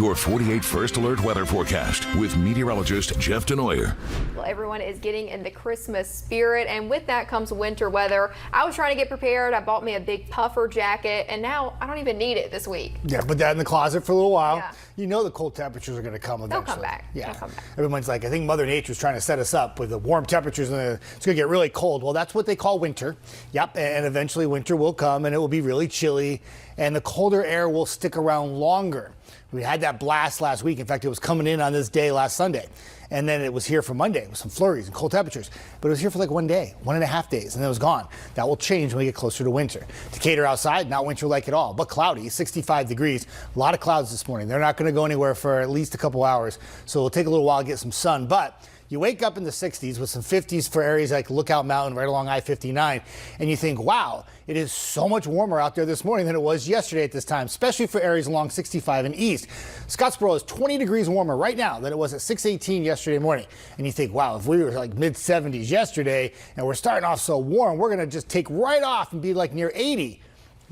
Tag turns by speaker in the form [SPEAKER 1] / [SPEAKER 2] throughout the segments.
[SPEAKER 1] Your 48 First Alert weather forecast with meteorologist Jeff Desnoyers.
[SPEAKER 2] Well, everyone is getting in the Christmas spirit, and with that comes winter weather. I was trying to get prepared. I bought me a big puffer jacket, and now I don't even need it this week.
[SPEAKER 3] Yeah, put that in the closet for a little while.
[SPEAKER 2] Yeah.
[SPEAKER 3] You know the cold temperatures are going to come eventually.
[SPEAKER 2] They'll come back.
[SPEAKER 3] Yeah.
[SPEAKER 2] They'll come back.
[SPEAKER 3] Everyone's like, I think Mother Nature's trying to set us up with the warm temperatures, and it's going to get really cold. Well, that's what they call winter. Yep, and eventually winter will come, and it will be really chilly, and the colder air will stick around longer. We had that blast last week. In fact, it was coming in on this day last Sunday. And then it was here for Monday with some flurries and cold temperatures. But it was here for like 1 day, 1.5 days, and then it was gone. That will change when we get closer to winter. Decatur outside, not winter-like at all, but cloudy, 65 degrees. A lot of clouds this morning. They're not going to go anywhere for at least a couple hours. So it'll take a little while to get some sun. But you wake up in the 60s with some 50s for areas like Lookout Mountain right along I-59, and you think, wow, it is so much warmer out there this morning than it was yesterday at this time, especially for areas along 65 and east. Scottsboro is 20 degrees warmer right now than it was at 6:18 yesterday morning. And you think, wow, if we were like mid-70s yesterday and we're starting off so warm, we're going to just take right off and be like near 80.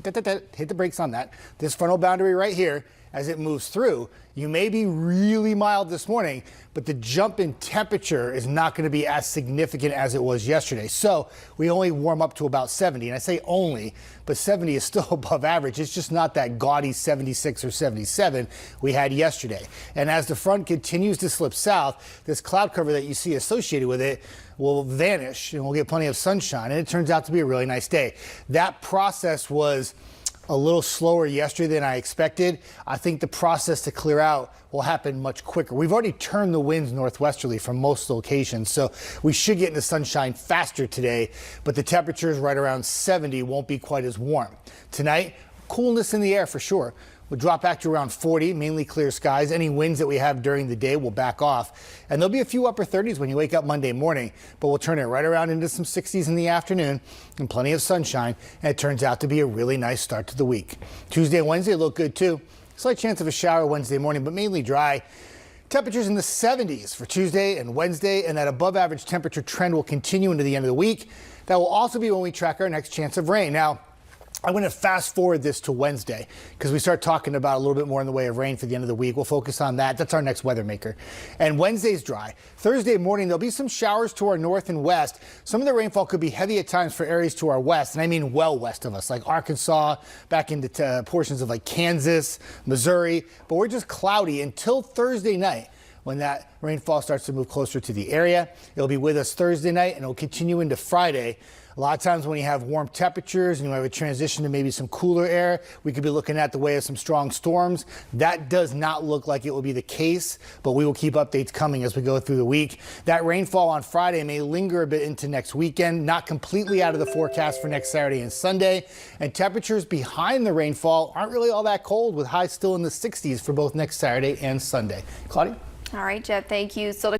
[SPEAKER 3] Hit the brakes on that. This frontal boundary right here, as it moves through, you may be really mild this morning, but the jump in temperature is not going to be as significant as it was yesterday. So we only warm up to about 70, and I say only, but 70 is still above average. It's just not that gaudy 76 or 77 we had yesterday. And as the front continues to slip south, this cloud cover that you see associated with it will vanish, and we'll get plenty of sunshine, and it turns out to be a really nice day. That process was a little slower yesterday than I expected. I think the process to clear out will happen much quicker. We've already turned the winds northwesterly from most locations, so we should get into sunshine faster today, but the temperatures right around 70 won't be quite as warm. Tonight, coolness in the air for sure. We'll drop back to around 40, mainly clear skies. Any winds that we have during the day will back off. And there'll be a few upper 30s when you wake up Monday morning, but we'll turn it right around into some 60s in the afternoon and plenty of sunshine. And it turns out to be a really nice start to the week. Tuesday and Wednesday look good too. Slight chance of a shower Wednesday morning, but mainly dry. Temperatures in the 70s for Tuesday and Wednesday, and that above average temperature trend will continue into the end of the week. That will also be when we track our next chance of rain. Now, I'm going to fast forward this to Wednesday because we start talking about a little bit more in the way of rain for the end of the week. We'll focus on that. That's our next weather maker. And Wednesday's dry. Thursday morning, there'll be some showers to our north and west. Some of the rainfall could be heavy at times for areas to our west, and I mean well west of us, like Arkansas, back into portions of like Kansas, Missouri. But we're just cloudy until Thursday night, when that rainfall starts to move closer to the area. It'll be with us Thursday night, and it'll continue into Friday. A lot of times when you have warm temperatures and you have a transition to maybe some cooler air, we could be looking at the way of some strong storms. That does not look like it will be the case, but we will keep updates coming as we go through the week. That rainfall on Friday may linger a bit into next weekend, not completely out of the forecast for next Saturday and Sunday. And temperatures behind the rainfall aren't really all that cold, with highs still in the 60s for both next Saturday and Sunday. Claudia?
[SPEAKER 2] All right, Jeff, thank you. Still to